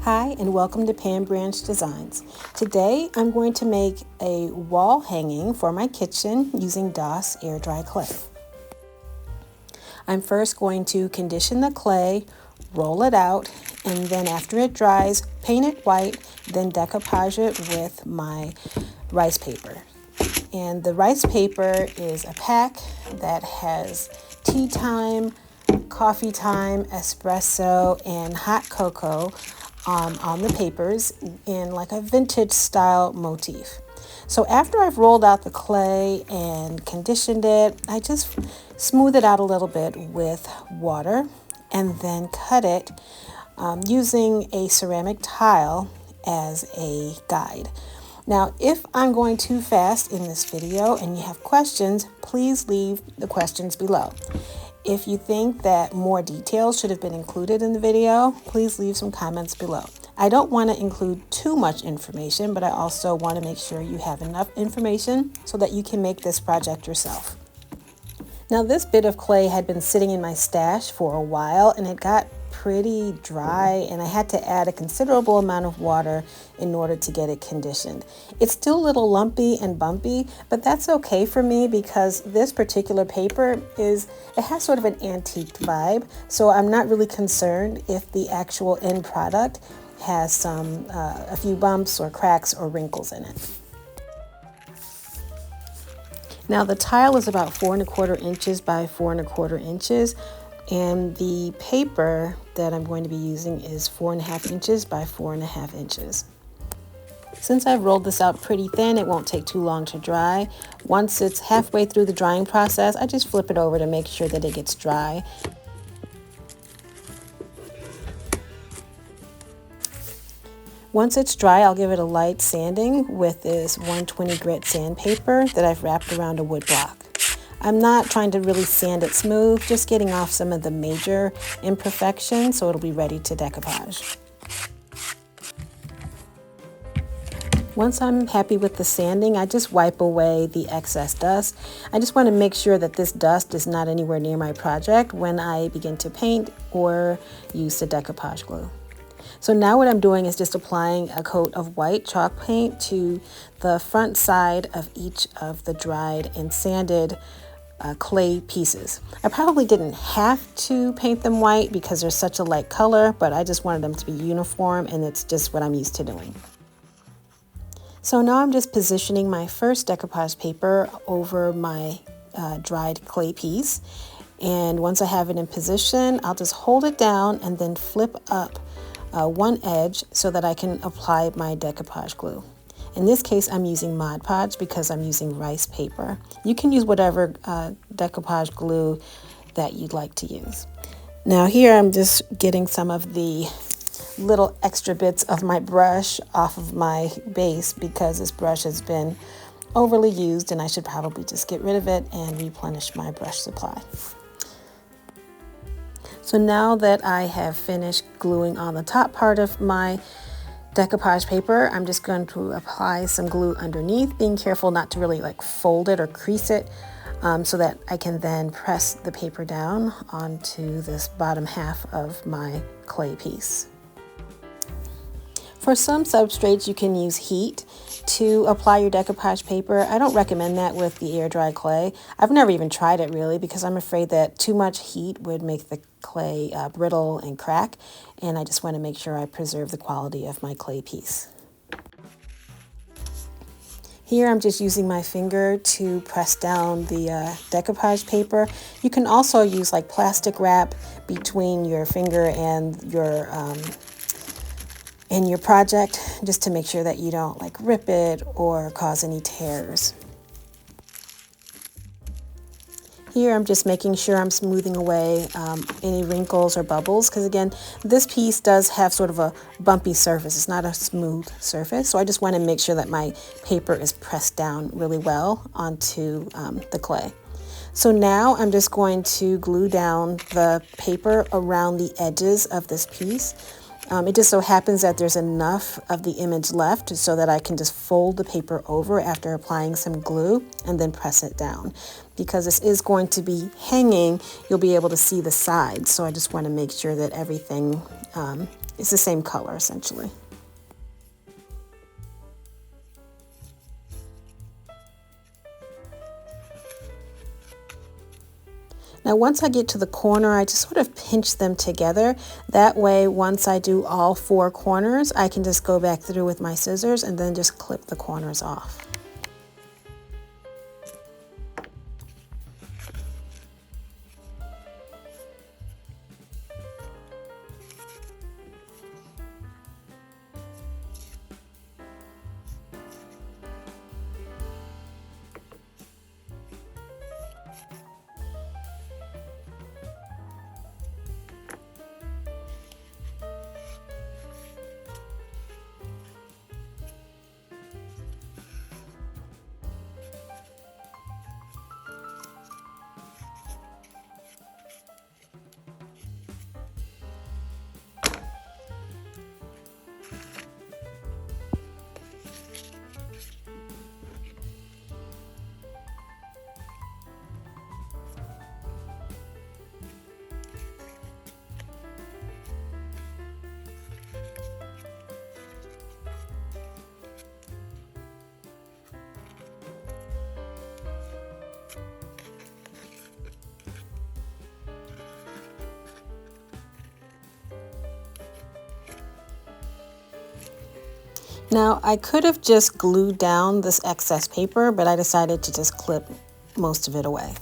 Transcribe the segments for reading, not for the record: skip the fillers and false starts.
Hi and welcome to Pan Branch Designs. Today I'm going to make a wall hanging for my kitchen using DOS air dry clay. I'm first going to condition the clay, roll it out, and then after it dries, paint it white, then decoupage it with my rice paper. And the rice paper is a pack that has tea time, coffee time, espresso, and hot cocoa on the papers in like a vintage style motif. So after I've rolled out the clay and conditioned it, I just smooth it out a little bit with water and then cut it using a ceramic tile as a guide. Now, if I'm going too fast in this video and you have questions, please leave the questions below. If you think that more details should have been included in the video, please leave some comments below. I don't want to include too much information, but I also want to make sure you have enough information so that you can make this project yourself. Now, this bit of clay had been sitting in my stash for a while and it got pretty dry, and I had to add a considerable amount of water in order to get it conditioned. It's still a little lumpy and bumpy, but that's okay for me because this particular paper it has sort of an antique vibe, so I'm not really concerned if the actual end product has a few bumps or cracks or wrinkles in it. Now the tile is about 4 1/4 inches by 4 1/4 inches. And the paper that I'm going to be using is 4 1/2 inches by 4 1/2 inches. Since I've rolled this out pretty thin, it won't take too long to dry. Once it's halfway through the drying process, I just flip it over to make sure that it gets dry. Once it's dry, I'll give it a light sanding with this 120 grit sandpaper that I've wrapped around a wood block. I'm not trying to really sand it smooth, just getting off some of the major imperfections so it'll be ready to decoupage. Once I'm happy with the sanding, I just wipe away the excess dust. I just want to make sure that this dust is not anywhere near my project when I begin to paint or use the decoupage glue. So now what I'm doing is just applying a coat of white chalk paint to the front side of each of the dried and sanded clay pieces. I probably didn't have to paint them white because they're such a light color, but I just wanted them to be uniform, and it's just what I'm used to doing. So now I'm just positioning my first decoupage paper over my dried clay piece, and once I have it in position, I'll just hold it down and then flip up one edge so that I can apply my decoupage glue. In this case, I'm using Mod Podge because I'm using rice paper. You can use whatever decoupage glue that you'd like to use. Now here I'm just getting some of the little extra bits of my brush off of my base because this brush has been overly used and I should probably just get rid of it and replenish my brush supply. So now that I have finished gluing on the top part of my decoupage paper, I'm just going to apply some glue underneath, being careful not to really fold it or crease it, so that I can then press the paper down onto this bottom half of my clay piece. For some substrates, you can use heat to apply your decoupage paper. I don't recommend that with the air dry clay. I've never even tried it really because I'm afraid that too much heat would make the clay brittle and crack, and I just want to make sure I preserve the quality of my clay piece. Here I'm just using my finger to press down the decoupage paper. You can also use plastic wrap between your finger and your project, just to make sure that you don't rip it or cause any tears. Here I'm just making sure I'm smoothing away any wrinkles or bubbles, because again, this piece does have sort of a bumpy surface. It's not a smooth surface, so I just want to make sure that my paper is pressed down really well onto the clay. So now I'm just going to glue down the paper around the edges of this piece. It just so happens that there's enough of the image left so that I can just fold the paper over after applying some glue and then press it down. Because this is going to be hanging, you'll be able to see the sides. So I just want to make sure that everything It's the same color essentially. Now once I get to the corner, I just sort of pinch them together. That way, once I do all 4 corners, I can just go back through with my scissors and then just clip the corners off. Now I could have just glued down this excess paper, but I decided to just clip most of it away.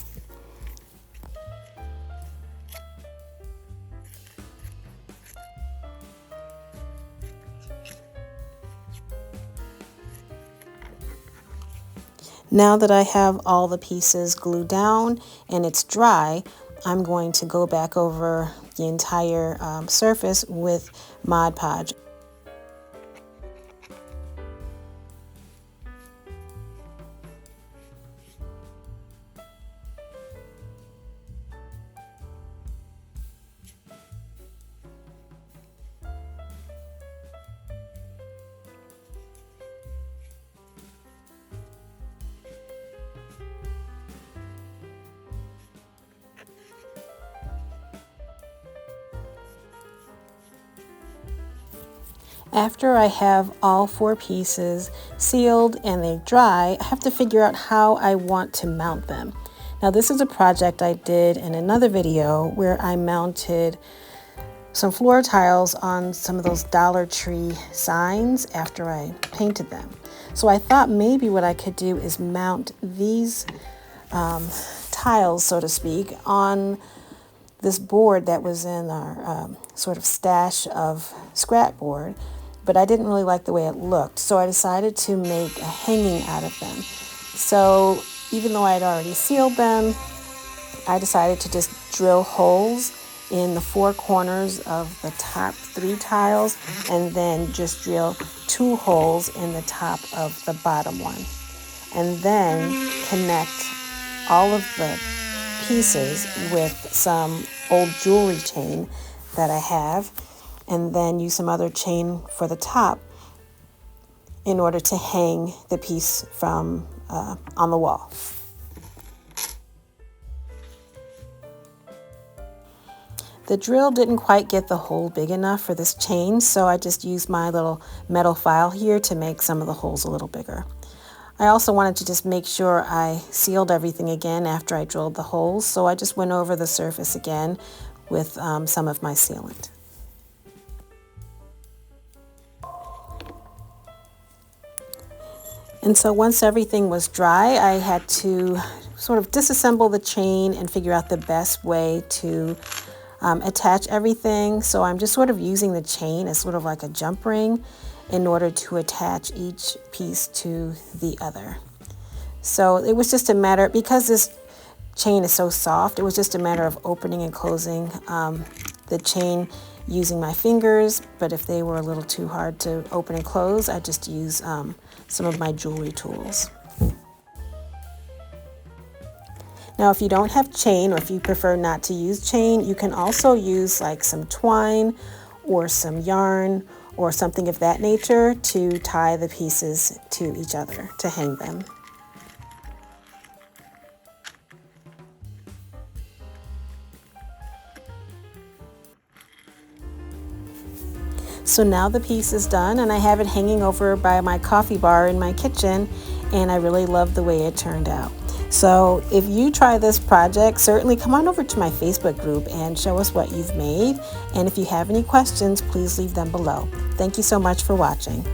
Now that I have all the pieces glued down and it's dry, I'm going to go back over the entire surface with Mod Podge. After I have all 4 pieces sealed and they dry, I have to figure out how I want to mount them. Now this is a project I did in another video where I mounted some floor tiles on some of those Dollar Tree signs after I painted them. So I thought maybe what I could do is mount these tiles, so to speak, on this board that was in our sort of stash of scrap board, but I didn't really like the way it looked, so I decided to make a hanging out of them. So even though I had already sealed them, I decided to just drill holes in the 4 corners of the top 3 tiles and then just drill 2 holes in the top of the bottom one, and then connect all of the pieces with some old jewelry chain that I have, and then use some other chain for the top in order to hang the piece from on the wall. The drill didn't quite get the hole big enough for this chain, so I just used my little metal file here to make some of the holes a little bigger. I also wanted to just make sure I sealed everything again after I drilled the holes, so I just went over the surface again with some of my sealant. And so once everything was dry, I had to sort of disassemble the chain and figure out the best way to attach everything. So I'm just sort of using the chain as sort of like a jump ring in order to attach each piece to the other. So it was just a matter, because this chain is so soft, it was just a matter of opening and closing the chain using my fingers, but if they were a little too hard to open and close, I just use some of my jewelry tools. Now, if you don't have chain, or if you prefer not to use chain, you can also use like some twine or some yarn or something of that nature to tie the pieces to each other, to hang them. So now the piece is done, and I have it hanging over by my coffee bar in my kitchen, and I really love the way it turned out. So if you try this project, certainly come on over to my Facebook group and show us what you've made. And if you have any questions, please leave them below. Thank you so much for watching.